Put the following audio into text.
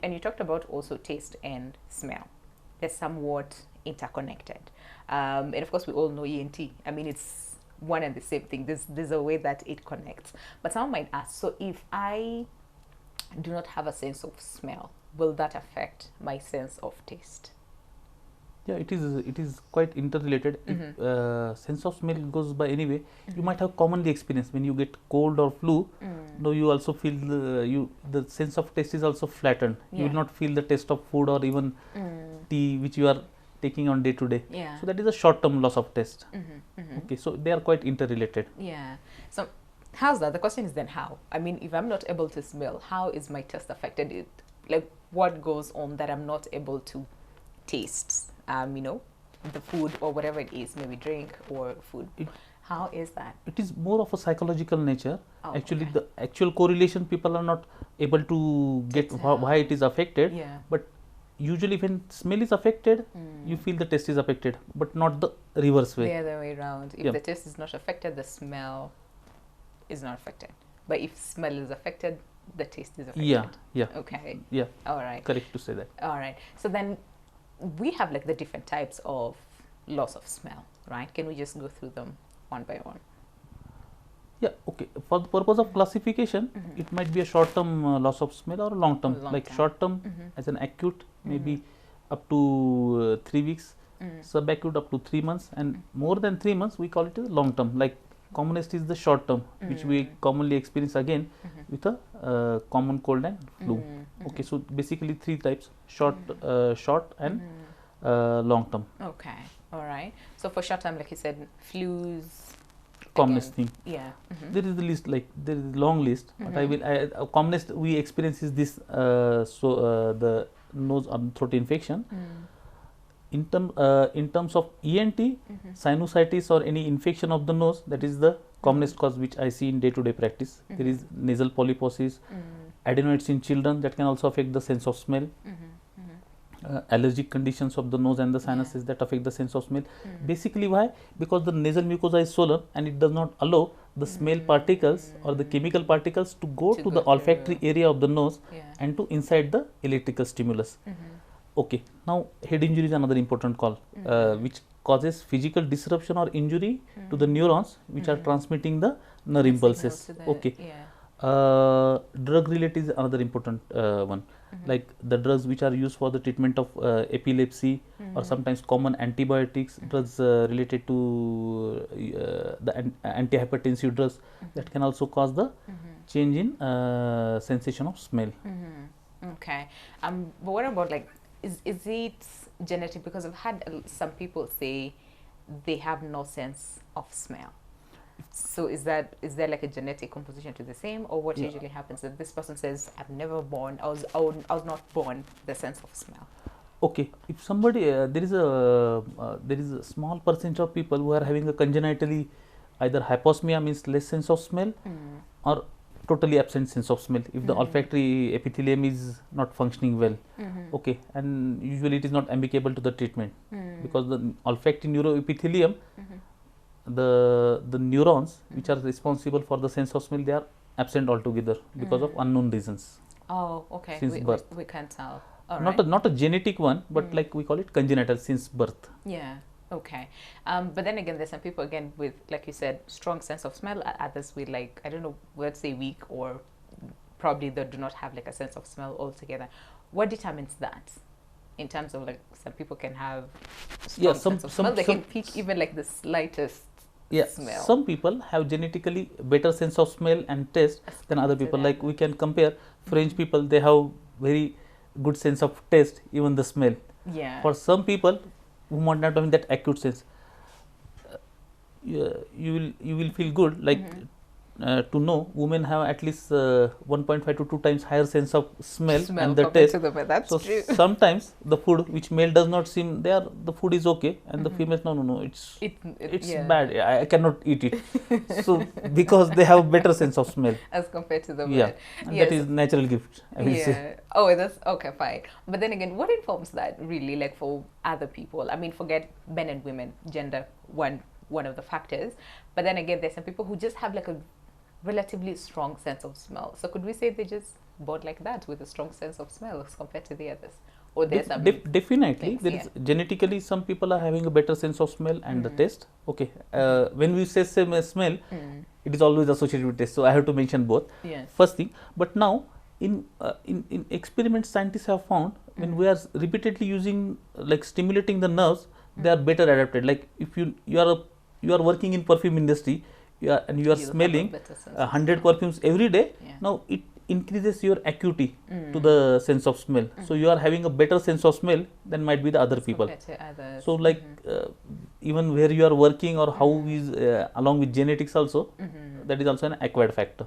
And you talked about also taste and smell. They're somewhat interconnected. And of course, we all know ENT. I mean, it's one and the same thing. There's a way that it connects. But someone might ask, so if I do not have a sense of smell, will that affect my sense of taste? Yeah, it is quite interrelated. If sense of smell goes by anyway, you might have commonly experienced when you get cold or flu. No, you also feel the sense of taste is also flattened. You will Yeah. not feel the taste of food or even tea which you are taking on day to day. Yeah. So that is a short term loss of taste. Mm-hmm. Okay, so they are quite interrelated. Yeah. So how's that? The question is then how? I mean, if I'm not able to smell, how is my taste affected? Like what goes on that I'm not able to taste? The food or whatever it is, maybe drink or food. How is that? It is more of a psychological nature. Oh, Actually, okay. the actual correlation people are not able to get why it is affected. Yeah. But usually, when smell is affected, you feel the taste is affected, but not the reverse way. The other way around. If Yeah. the taste is not affected, the smell is not affected. But if smell is affected, the taste is affected. Yeah. Okay. Yeah. All right. Correct to say that. All right. So then we have like the different types of loss of smell, right? Can we just go through them one by one? Yeah. Okay. For the purpose of classification, it might be a short-term loss of smell or long-term. Like Long-term. short-term as an acute, maybe up to 3 weeks. Subacute up to 3 months, and more than 3 months, we call it a long-term. Like commonest is the short-term, which we commonly experience again with a common cold and flu. Okay, so basically three types: short and long-term. Okay. All right. So for short term, like you said, flus. Commonest again. thing. Yeah. There is the list, like there is a long list, but commonest we experience is this. The nose and throat infection. In terms of ENT, sinusitis or any infection of the nose, that is the commonest cause which I see in day-to-day practice. There is nasal polyposis, adenoids in children that can also affect the sense of smell. Allergic conditions of the nose and the sinuses that affect the sense of smell. Basically, why? Because the nasal mucosa is swollen and it does not allow the smell particles or the chemical particles to go to the olfactory area of the nose and to inside the electrical stimulus. Okay, now head injury is another important call, which causes physical disruption or injury to the neurons which are transmitting the nerve impulses. Okay. Drug related is another important one, like the drugs which are used for the treatment of epilepsy or sometimes common antibiotics, drugs related to the antihypertensive drugs that can also cause the change in sensation of smell. Okay. But what about like, is it genetic? Because I've had some people say they have no sense of smell. So is there like a genetic composition to the same, or what usually happens that this person says, "I've never born. I was not born the sense of smell." Okay, if somebody there is a small percentage of people who are having a congenitally either hyposmia, means less sense of smell, or totally absent sense of smell if the olfactory epithelium is not functioning well. Okay, and usually it is not amicable to the treatment because the olfactory neuroepithelium, the neurons which are responsible for the sense of smell, they are absent altogether because of unknown reasons. Oh, okay. Since birth. We can't tell. All not right. not a genetic one, but like we call it congenital since birth. Yeah. Okay. But then again, there's some people again with, like you said, strong sense of smell. Others with like, I don't know, let's say weak, or probably they do not have like a sense of smell altogether. What determines that? In terms of like, some people can have strong sense of smell. They can pick even like the slightest smell. Some people have genetically better sense of smell and taste than other people. Like we can compare French people, they have very good sense of taste, even the smell. Yeah. For some people who might not having that acute sense, you will feel good, like to know women have at least 1.5 to 2 times higher sense of smell and the taste. That's so true. Sometimes the food which male does not seem there, the food is okay, and the females, no, it's bad, I cannot eat it. So because they have better sense of smell as compared to the male. And that is natural gift, I will say. Oh, that's okay, fine. But then again, what informs that really, like for other people? I mean, forget men and women, gender, one of the factors. But then again, there's some people who just have like a relatively strong sense of smell. So could we say they just born like that with a strong sense of smell as compared to the others? Or there's some Definitely, things, there is genetically some people are having a better sense of smell and the taste. Okay, when we say smell, it is always associated with taste. So I have to mention both. Yes. First thing, but now in experiments, scientists have found when we are repeatedly using like stimulating the nerves, they are better adapted. Like if you are working in perfume industry, and you are You'll have a smelling better sense of 100 smell. perfumes every day. Yeah. Now it increases your acuity to the sense of smell. So you are having a better sense of smell than might be the other people. Compared to others. So like even where you are working or how is along with genetics also, that is also an acquired factor.